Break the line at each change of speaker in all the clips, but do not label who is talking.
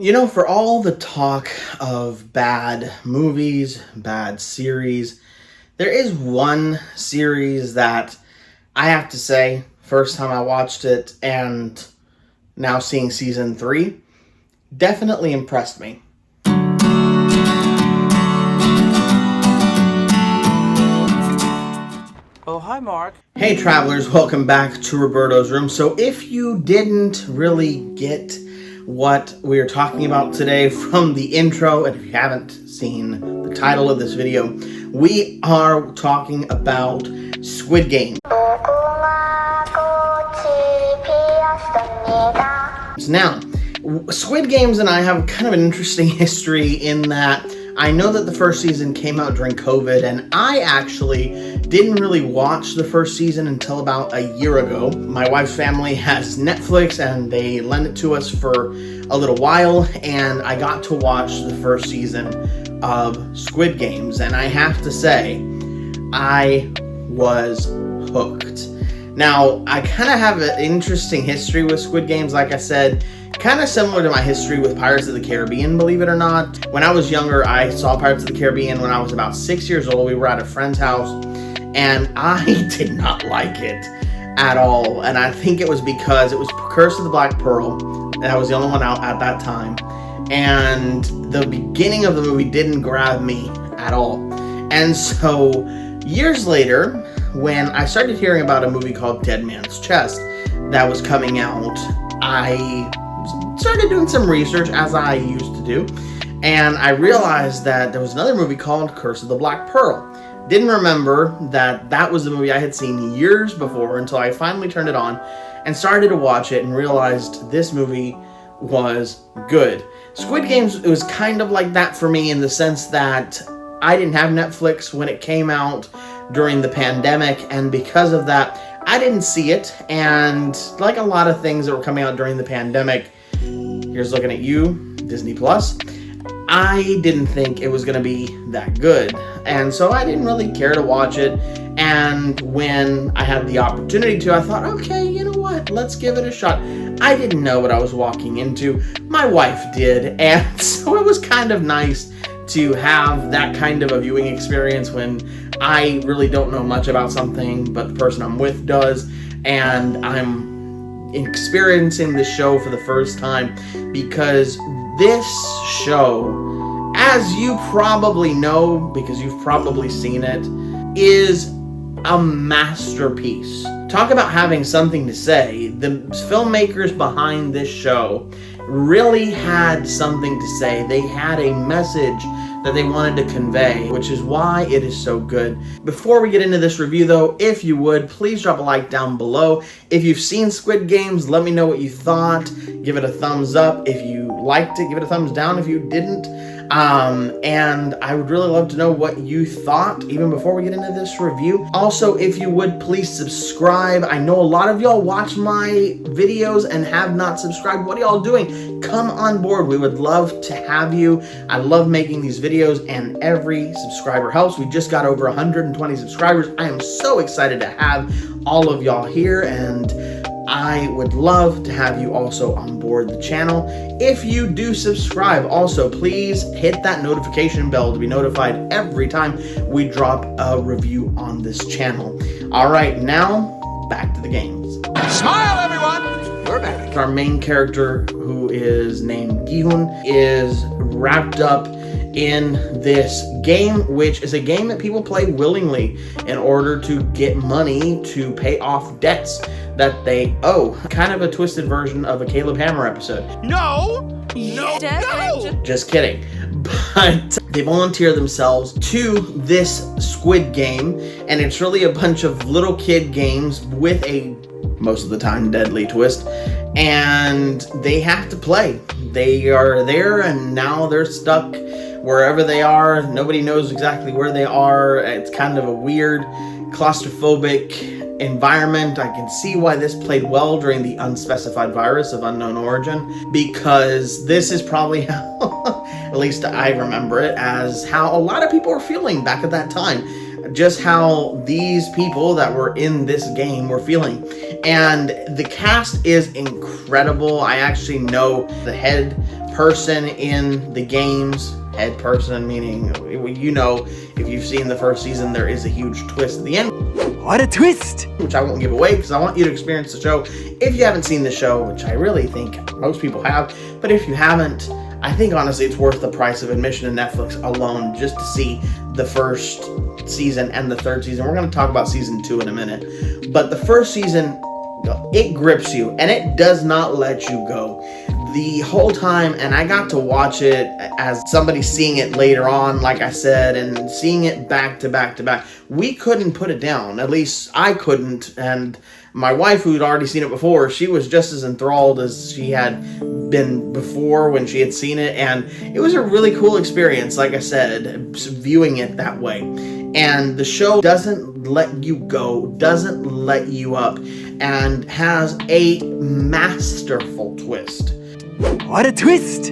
You know, for all the talk of bad movies, bad series, there is one series that I have to say, first time I watched it and now seeing season 3, definitely impressed me.
Oh, hi, Mark.
Hey travelers, welcome back to Roberto's Room. So if you didn't really get what we are talking about today from the intro, and if you haven't seen the title of this video, we are talking about Squid Game. Now, Squid Games and I have kind of an interesting history in that I know that the first season came out during COVID, and I actually didn't really watch the first season until about a year ago. My wife's family has Netflix, and they lent it to us for a little while, and I got to watch the first season of Squid Games, and I have to say, I was hooked. Now, I kind of have an interesting history with Squid Games, like I said, kind of similar to my history with Pirates of the Caribbean, believe it or not. When I was younger, I saw Pirates of the Caribbean when I was about 6 years old. We were at a friend's house, and I did not like it at all. And I think it was because it was Curse of the Black Pearl, and I was the only one out at that time. And the beginning of the movie didn't grab me at all. And so, years later, when I started hearing about a movie called Dead Man's Chest that was coming out, I started doing some research, as I used to do, and I realized that there was another movie called Curse of the Black Pearl. Didn't remember that that was the movie I had seen years before until I finally turned it on and started to watch it and realized this movie was good. Squid Games, it was kind of like that for me in the sense that I didn't have Netflix when it came out during the pandemic, and because of that, I didn't see it. And like a lot of things that were coming out during the pandemic, here's looking at you, Disney Plus, I didn't think it was going to be that good. And so I didn't really care to watch it. And when I had the opportunity to, I thought, okay, you know what? Let's give it a shot. I didn't know what I was walking into. My wife did. And so it was kind of nice to have that kind of a viewing experience when I really don't know much about something, but the person I'm with does. And I'm experiencing this show for the first time because this show, as you probably know because you've probably seen it, is a masterpiece. Talk about having something to say. The filmmakers behind this show really had something to say. They had a message that they wanted to convey, which is why it is so good. Before we get into this review though, if you would, please drop a like down below. If you've seen Squid Games, let me know what you thought. Give it a thumbs up if you liked it. Give it a thumbs down if you didn't. And I would really love to know what you thought even before we get into this review. Also, if you would, please subscribe. I know a lot of y'all watch my videos and have not subscribed. What are y'all doing? Come on board. We would love to have you. I love making these videos, and every subscriber helps. We just got over 120 subscribers. I am so excited to have all of y'all here, and I would love to have you also on board the channel. If you do subscribe, also please hit that notification bell to be notified every time we drop a review on this channel. All right, now back to the games.
Smile, everyone! We're back.
Our main character, who is named Gi-hun, is wrapped up in this game, which is a game that people play willingly in order to get money to pay off debts that they owe. Kind of a twisted version of a Caleb Hammer episode.
No! No!
Just kidding. But they volunteer themselves to this Squid Game, and it's really a bunch of little kid games with a, most of the time, deadly twist. And they have to play. They are there, and now they're stuck wherever they are. Nobody knows exactly where they are. It's kind of a weird, claustrophobic environment. I can see why this played well during the unspecified virus of unknown origin, because this is probably how, at least I remember it, as how a lot of people were feeling back at that time. Just how these people that were in this game were feeling. And the cast is incredible. I actually know the head person in the games. Head person, meaning, if you've seen the first season, there is a huge twist at the end.
What a twist!
Which I won't give away because I want you to experience the show. If you haven't seen the show, which I really think most people have, but if you haven't, I think honestly it's worth the price of admission to Netflix alone just to see the first season and the third season. We're going to talk about season 2 in a minute. But the first season, it grips you and it does not let you go. The whole time, and I got to watch it as somebody seeing it later on, like I said, and seeing it back to back to back. We couldn't put it down. At least I couldn't. And my wife, who'd already seen it before, she was just as enthralled as she had been before when she had seen it. And it was a really cool experience, like I said, viewing it that way. And the show doesn't let you go, doesn't let you up, and has a masterful twist.
What a twist!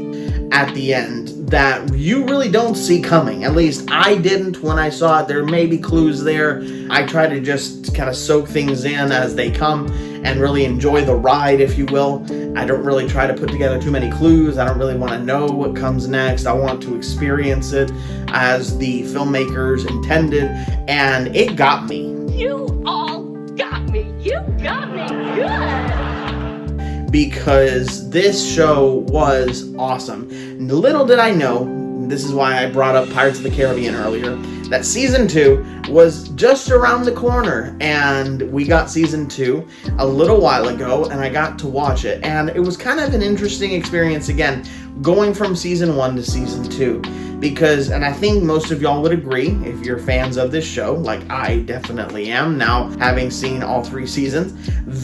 At the end that you really don't see coming. At least I didn't when I saw it. There may be clues there. I try to just kind of soak things in as they come and really enjoy the ride, if you will. I don't really try to put together too many clues. I don't really want to know what comes next. I want to experience it as the filmmakers intended, and it got me.
You all got me. You got me good.
Because this show was awesome. Little did I know, this is why I brought up Pirates of the Caribbean earlier, that season 2 was just around the corner. And we got season 2 a little while ago, and I got to watch it. And it was kind of an interesting experience again, going from season 1 to season 2. Because, and I think most of y'all would agree, if you're fans of this show, like I definitely am now, having seen all 3 seasons,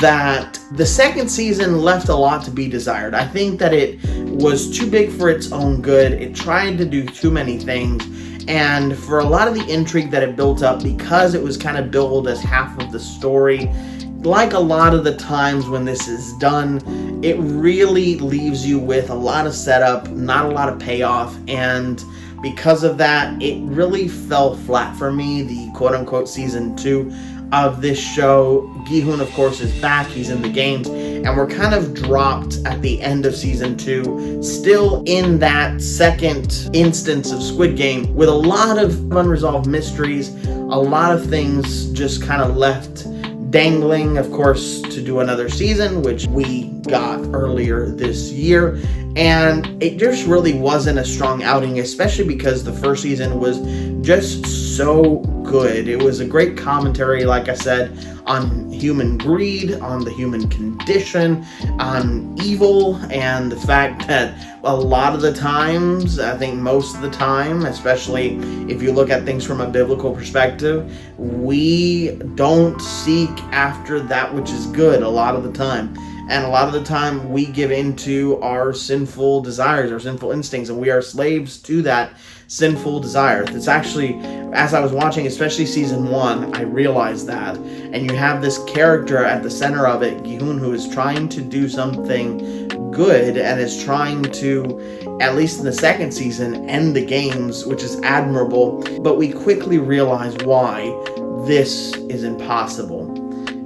that the second season left a lot to be desired. I think that it was too big for its own good. It tried to do too many things. And for a lot of the intrigue that it built up, because it was kind of billed as half of the story, like a lot of the times when this is done, it really leaves you with a lot of setup, not a lot of payoff, and because of that, it really fell flat for me, the quote-unquote season 2 of this show. Gi-hun, of course, is back. He's in the games, and we're kind of dropped at the end of season 2, still in that second instance of Squid Game, with a lot of unresolved mysteries, a lot of things just kind of left dangling, of course, to do another season, which we got earlier this year. And it just really wasn't a strong outing, especially because the first season was just so good. It was a great commentary, like I said, on human greed, on the human condition, on evil, and the fact that a lot of the times, I think most of the time, especially if you look at things from a biblical perspective, we don't seek after that which is good a lot of the time. And a lot of the time we give into our sinful desires, our sinful instincts, and we are slaves to that sinful desire. It's actually, as I was watching, especially season 1, I realized that. And you have this character at the center of it, Gi-hun, who is trying to do something good and is trying to, at least in the second season, end the games, which is admirable. But we quickly realize why this is impossible.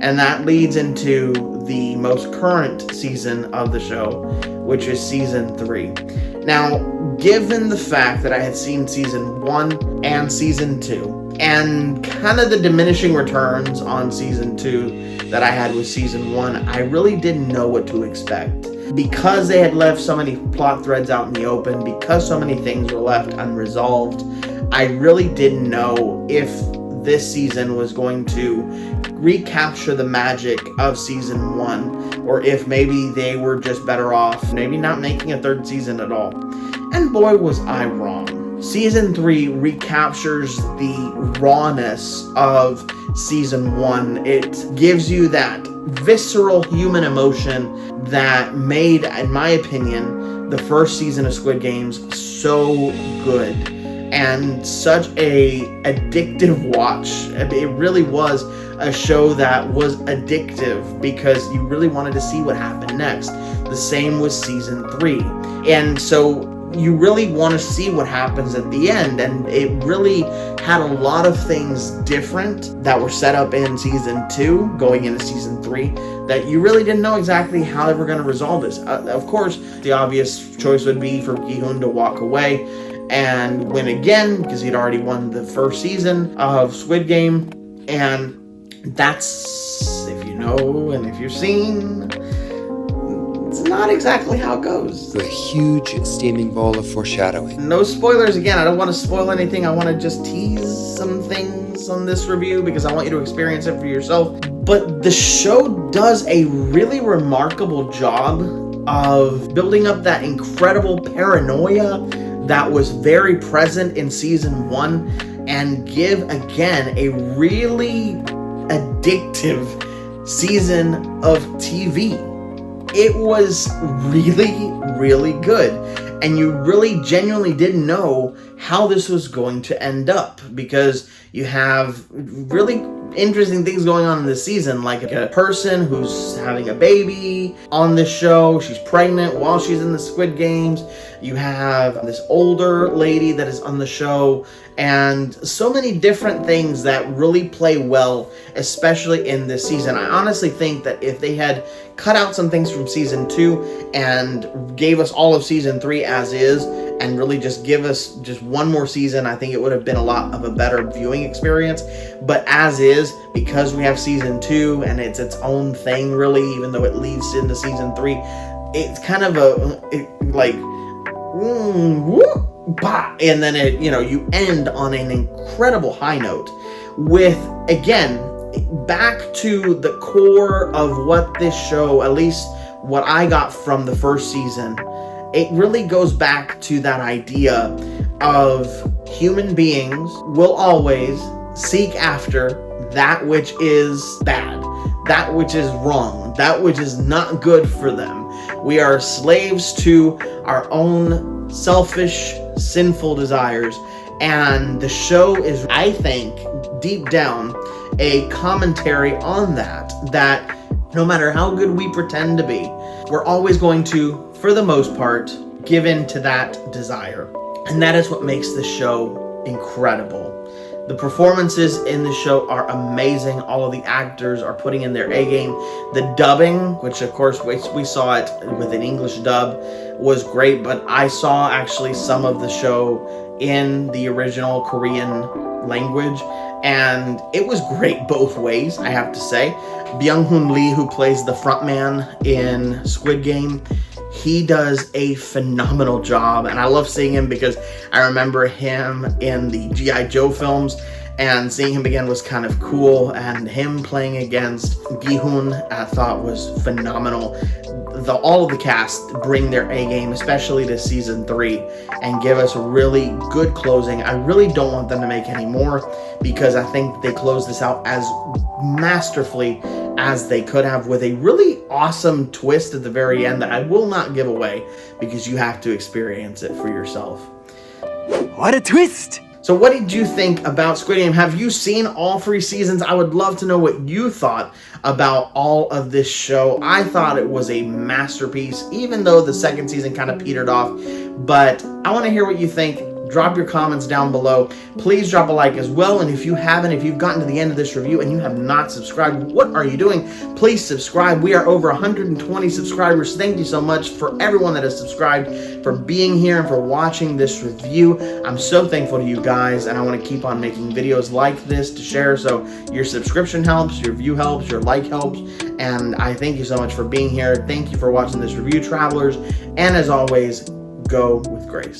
And that leads into the most current season of the show, which is season 3. Now, given the fact that I had seen season 1 and season 2, and kind of the diminishing returns on season 2 that I had with season 1, I really didn't know what to expect. Because they had left so many plot threads out in the open, because so many things were left unresolved, I really didn't know if this season was going to recapture the magic of season 1, or if maybe they were just better off maybe not making a third season at all. And boy, was I wrong. Season 3 recaptures the rawness of season 1. It gives you that visceral human emotion that made, in my opinion, the first season of Squid Games so good. And such a addictive watch. It really was a show that was addictive because you really wanted to see what happened next. The same with season 3. And so you really want to see what happens at the end. And it really had a lot of things different that were set up in season 2 going into season 3 that you really didn't know exactly how they were going to resolve this. Of course, the obvious choice would be for Gi-hun to walk away and win again, because he'd already won the first season of Squid Game. And that's, if you know and if you've seen, it's not exactly how it goes.
A huge steaming ball of foreshadowing.
No spoilers again. I don't want to spoil anything. I want to just tease some things on this review because I want you to experience it for yourself. But the show does a really remarkable job of building up that incredible paranoia that was very present in season 1 and give again a really addictive season of TV. It was really, really good. And you really genuinely didn't know how this was going to end up, because you have really interesting things going on in this season, like a person who's having a baby on this show. She's pregnant while she's in the Squid Games. You have this older lady that is on the show, and so many different things that really play well, especially in this season. I honestly think that if they had cut out some things from season 2 and gave us all of season 3 as is, and really just give us just one more season, I think it would have been a lot of a better viewing experience. But as is, because we have season 2 and it's its own thing really, even though it leads into season 3, it's kind of and then it, you end on an incredible high note with, again, back to the core of what this show, at least what I got from the first season. It really goes back to that idea of human beings will always seek after that which is bad, that which is wrong, that which is not good for them. We are slaves to our own selfish, sinful desires. And the show is, I think, deep down, a commentary on that no matter how good we pretend to be, we're always going to, for the most part, give in to that desire. And that is what makes this show incredible. The performances in the show are amazing. All of the actors are putting in their A game. The dubbing, which of course we saw it with an English dub, was great, but I saw actually some of the show in the original Korean language, and it was great both ways, I have to say. Gi-hun Lee, who plays the frontman in Squid Game, he does a phenomenal job, and I love seeing him because I remember him in the G.I. Joe films, and seeing him again was kind of cool, and him playing against Gi-hun I thought was phenomenal. All of the cast bring their A game, especially this season 3, and give us a really good closing. I really don't want them to make any more, because I think they closed this out as masterfully as they could have, with a really awesome twist at the very end that I will not give away, because you have to experience it for yourself.
What a twist!
So what did you think about Squid Game? Have you seen all 3 seasons? I would love to know what you thought about all of this show. I thought it was a masterpiece, even though the second season kind of petered off. But I want to hear what you think. Drop your comments down below. Please drop a like as well. And if you've gotten to the end of this review and you have not subscribed, what are you doing? Please subscribe. We are over 120 subscribers. Thank you so much for everyone that has subscribed, for being here, and for watching this review. I'm so thankful to you guys, and I want to keep on making videos like this to share. So your subscription helps, your view helps, your like helps, and I thank you so much for being here. Thank you for watching this review, travelers, and as always, go with grace.